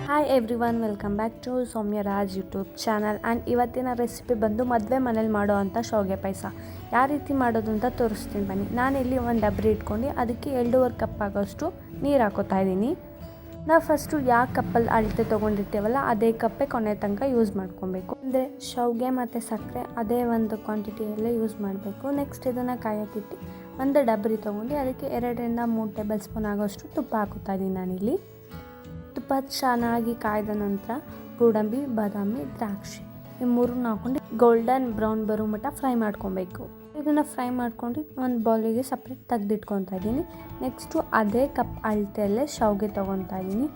Hi everyone, welcome back to Soumya Raj YouTube channel. And ಇವತ್ತಿನ recipe ಬಂದು ಮದುವೆ ಮನೇಲಿ ಮಾಡೋ ಅಂಥ ಶಾವಿಗೆ ಪಾಯಸ ಯಾವ ರೀತಿ ಮಾಡೋದು ಅಂತ ತೋರಿಸ್ತೀನಿ ಬನ್ನಿ. ನಾನಿಲ್ಲಿ ಒಂದು ಡಬ್ರಿ ಇಟ್ಕೊಂಡು ಅದಕ್ಕೆ 2.5 ಕಪ್ ಆಗೋಷ್ಟು ನೀರು ಹಾಕೋತಾ ಇದ್ದೀನಿ. ನಾವು ಫಸ್ಟು ಯಾವ ಕಪ್ಪಲ್ಲಿ ಅಳತೆ ತೊಗೊಂಡಿರ್ತೀವಲ್ಲ ಅದೇ ಕಪ್ಪೇ ಕೊನೆ ತನಕ ಯೂಸ್ ಮಾಡ್ಕೊಬೇಕು. ಅಂದರೆ ಶಾವಿಗೆ ಮತ್ತು ಸಕ್ಕರೆ ಅದೇ ಒಂದು ಕ್ವಾಂಟಿಟಿಯಲ್ಲೇ ಯೂಸ್ ಮಾಡಬೇಕು. ನೆಕ್ಸ್ಟ್ ಇದನ್ನು ಕಾಯೋಕ್ಕಿಟ್ಟು ಒಂದು ಡಬ್ರಿ ತೊಗೊಂಡು ಅದಕ್ಕೆ 2ರಿಂದ 3 ಟೇಬಲ್ ಸ್ಪೂನ್ ಆಗೋಷ್ಟು ತುಪ್ಪ ಹಾಕೋತಾ ಇದ್ದೀನಿ ನಾನಿಲ್ಲಿ. ತುಪ್ಪ ಚೆನ್ನಾಗಿ ಕಾಯ್ದ ನಂತರ ಗೋಡಂಬಿ, ಬಾದಾಮಿ, ದ್ರಾಕ್ಷಿ ಈ ಮೂರನ್ನ ಹಾಕೊಂಡು ಗೋಲ್ಡನ್ ಬ್ರೌನ್ ಬರೋ ಮಟ್ಟ ಫ್ರೈ ಮಾಡ್ಕೊಬೇಕು. ಇದನ್ನು ಫ್ರೈ ಮಾಡ್ಕೊಂಡು ಒಂದು ಬೌಲಿಗೆ ಸಪ್ರೇಟ್ ತೆಗೆದಿಟ್ಕೊತಾ ಇದ್ದೀನಿ. ನೆಕ್ಸ್ಟು ಅದೇ ಕಪ್ ಅಳತೆಯಲ್ಲೇ ಶಾವಿಗೆ ತೊಗೊತಾ ಇದ್ದೀನಿ.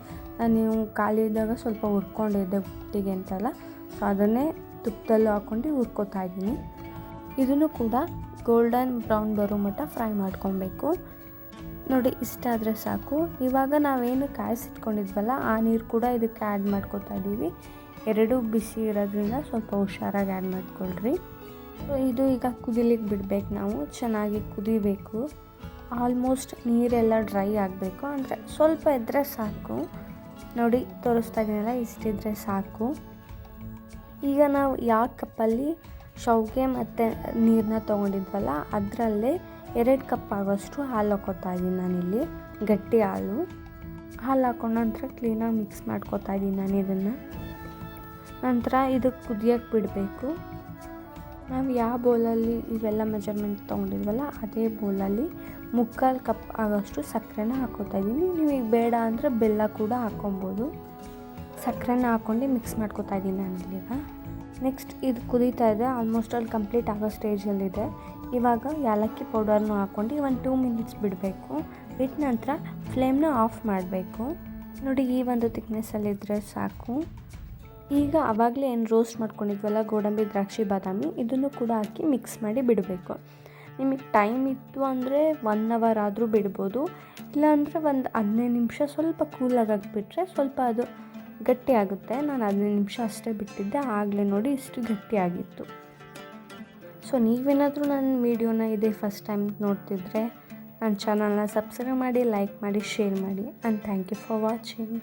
ನೀವು ಖಾಲಿ ಇದ್ದಾಗ ಸ್ವಲ್ಪ ಹುರ್ಕೊಂಡಿದ್ದೆ ಒಟ್ಟಿಗೆ ಅಂತಲ್ಲ, ಸೊ ಅದನ್ನೇ ತುಪ್ಪದಲ್ಲೂ ಹಾಕ್ಕೊಂಡು ಹುರ್ಕೋತಾ ಇದ್ದೀನಿ. ಇದನ್ನು ಕೂಡ ಗೋಲ್ಡನ್ ಬ್ರೌನ್ ಬರೋ ಮಟ್ಟ ಫ್ರೈ ಮಾಡ್ಕೊಬೇಕು. ನೋಡಿ, ಇಷ್ಟಾದರೆ ಸಾಕು. ಇವಾಗ ನಾವೇನು ಕಾಯಿಸಿಟ್ಕೊಂಡಿದ್ವಲ್ಲ ಆ ನೀರು ಕೂಡ ಇದಕ್ಕೆ ಆ್ಯಡ್ ಮಾಡ್ಕೊತಾ ಇದ್ದೀವಿ. ಎರಡೂ ಬಿಸಿ ಇರೋದ್ರಿಂದ ಸ್ವಲ್ಪ ಹುಷಾರಾಗಿ ಆ್ಯಡ್ ಮಾಡ್ಕೊಳ್ರಿ. ಸೊ ಇದು ಈಗ ಕುದಿಲಿಕ್ಕೆ ಬಿಡಬೇಕು. ನಾವು ಚೆನ್ನಾಗಿ ಕುದಿಬೇಕು. ಆಲ್ಮೋಸ್ಟ್ ನೀರೆಲ್ಲ ಡ್ರೈ ಆಗಬೇಕು, ಅಂದರೆ ಸ್ವಲ್ಪ ಇದ್ದರೆ ಸಾಕು. ನೋಡಿ, ತೋರಿಸ್ತಾ ಇದ್ದೀನಲ್ಲ, ಇಷ್ಟಿದ್ರೆ ಸಾಕು. ಈಗ ನಾವು ಯಾವ ಕಪ್ಪಲ್ಲಿ ಶಾವಿಗೆ ಮತ್ತು ನೀರನ್ನ ತೊಗೊಂಡಿದ್ವಲ್ಲ ಅದರಲ್ಲೇ 2 ಕಪ್ ಆಗೋಷ್ಟು ಹಾಲು ಹಾಕೋತಾ ಇದ್ದೀನಿ ನಾನಿಲ್ಲಿ. ಗಟ್ಟಿ ಹಾಲು ಹಾಕೊಂಡ ನಂತರ ಕ್ಲೀನಾಗಿ ಮಿಕ್ಸ್ ಮಾಡ್ಕೋತಾ ಇದ್ದೀನಿ ನಾನು ಇದನ್ನು. ನಂತರ ಇದಕ್ಕೆ ಕುದಿಯೋಕ್ಕೆ ಬಿಡಬೇಕು. ನಾವು ಯಾವ ಬೌಲಲ್ಲಿ ಇವೆಲ್ಲ ಮೆಜರ್ಮೆಂಟ್ ತೊಗೊಂಡಿದ್ವಲ್ಲ ಅದೇ ಬೌಲಲ್ಲಿ 3/4 ಕಪ್ ಆಗೋಷ್ಟು ಸಕ್ಕರೆನ ಹಾಕೋತಾ ಇದ್ದೀನಿ. ನೀವು ಈಗ ಬೇಡ ಅಂದರೆ ಬೆಲ್ಲ ಕೂಡ ಹಾಕ್ಕೊಬೋದು. ಸಕ್ಕರೆನ ಹಾಕ್ಕೊಂಡು ಮಿಕ್ಸ್ ಮಾಡ್ಕೋತಾ ಇದ್ದೀನಿ ನಾನಿಲ್ಲೀಗ. ನೆಕ್ಸ್ಟ್ ಇದು ಕುದೀತಾ ಇದೆ, ಆಲ್ಮೋಸ್ಟ್ ಅಲ್ಲಿ ಕಂಪ್ಲೀಟ್ ಆಗೋ ಸ್ಟೇಜಲ್ಲಿದೆ. ಇವಾಗ ಏಲಕ್ಕಿ ಪೌಡರ್ನು ಹಾಕ್ಕೊಂಡು ಒಂದು 2 ಮಿನಿಟ್ಸ್ ಬಿಡಬೇಕು. ಬಿಟ್ಟ ನಂತರ ಫ್ಲೇಮ್ನ ಆಫ್ ಮಾಡಬೇಕು. ನೋಡಿ, ಈ ಒಂದು ಥಿಕ್ನೆಸ್ಸಲ್ಲಿದ್ದರೆ ಸಾಕು. ಈಗ ಆವಾಗಲೇ ಏನು ರೋಸ್ಟ್ ಮಾಡ್ಕೊಂಡಿದ್ವಲ್ಲ ಗೋಡಂಬಿ, ದ್ರಾಕ್ಷಿ, ಬಾದಾಮಿ ಇದನ್ನು ಕೂಡ ಹಾಕಿ ಮಿಕ್ಸ್ ಮಾಡಿ ಬಿಡಬೇಕು. ನಿಮಗೆ ಟೈಮ್ ಇತ್ತು ಅಂದರೆ 1 ಅವರ್ ಆದರೂ ಬಿಡ್ಬೋದು. ಇಲ್ಲಾಂದರೆ ಒಂದು 15 ನಿಮಿಷ ಸ್ವಲ್ಪ ಕೂಲಾಗಿ ಬಿಟ್ಟರೆ ಸ್ವಲ್ಪ ಅದು ಗಟ್ಟಿ ಆಗುತ್ತೆ. ನಾನು 15 ನಿಮಿಷ ಅಷ್ಟೇ ಬಿಟ್ಟಿದ್ದೆ, ಆಗಲೇ ನೋಡಿ ಇಷ್ಟು ಗಟ್ಟಿಯಾಗಿತ್ತು. ಸೊ ನೀವೇನಾದರೂ ನನ್ನ ವೀಡಿಯೋನ ಇದೇ ಫಸ್ಟ್ ಟೈಮ್ ನೋಡ್ತಿದ್ರೆ ನನ್ನ ಚಾನಲ್ನ ಸಬ್ಸ್ಕ್ರೈಬ್ ಮಾಡಿ, ಲೈಕ್ ಮಾಡಿ, ಶೇರ್ ಮಾಡಿ. And thank you for watching.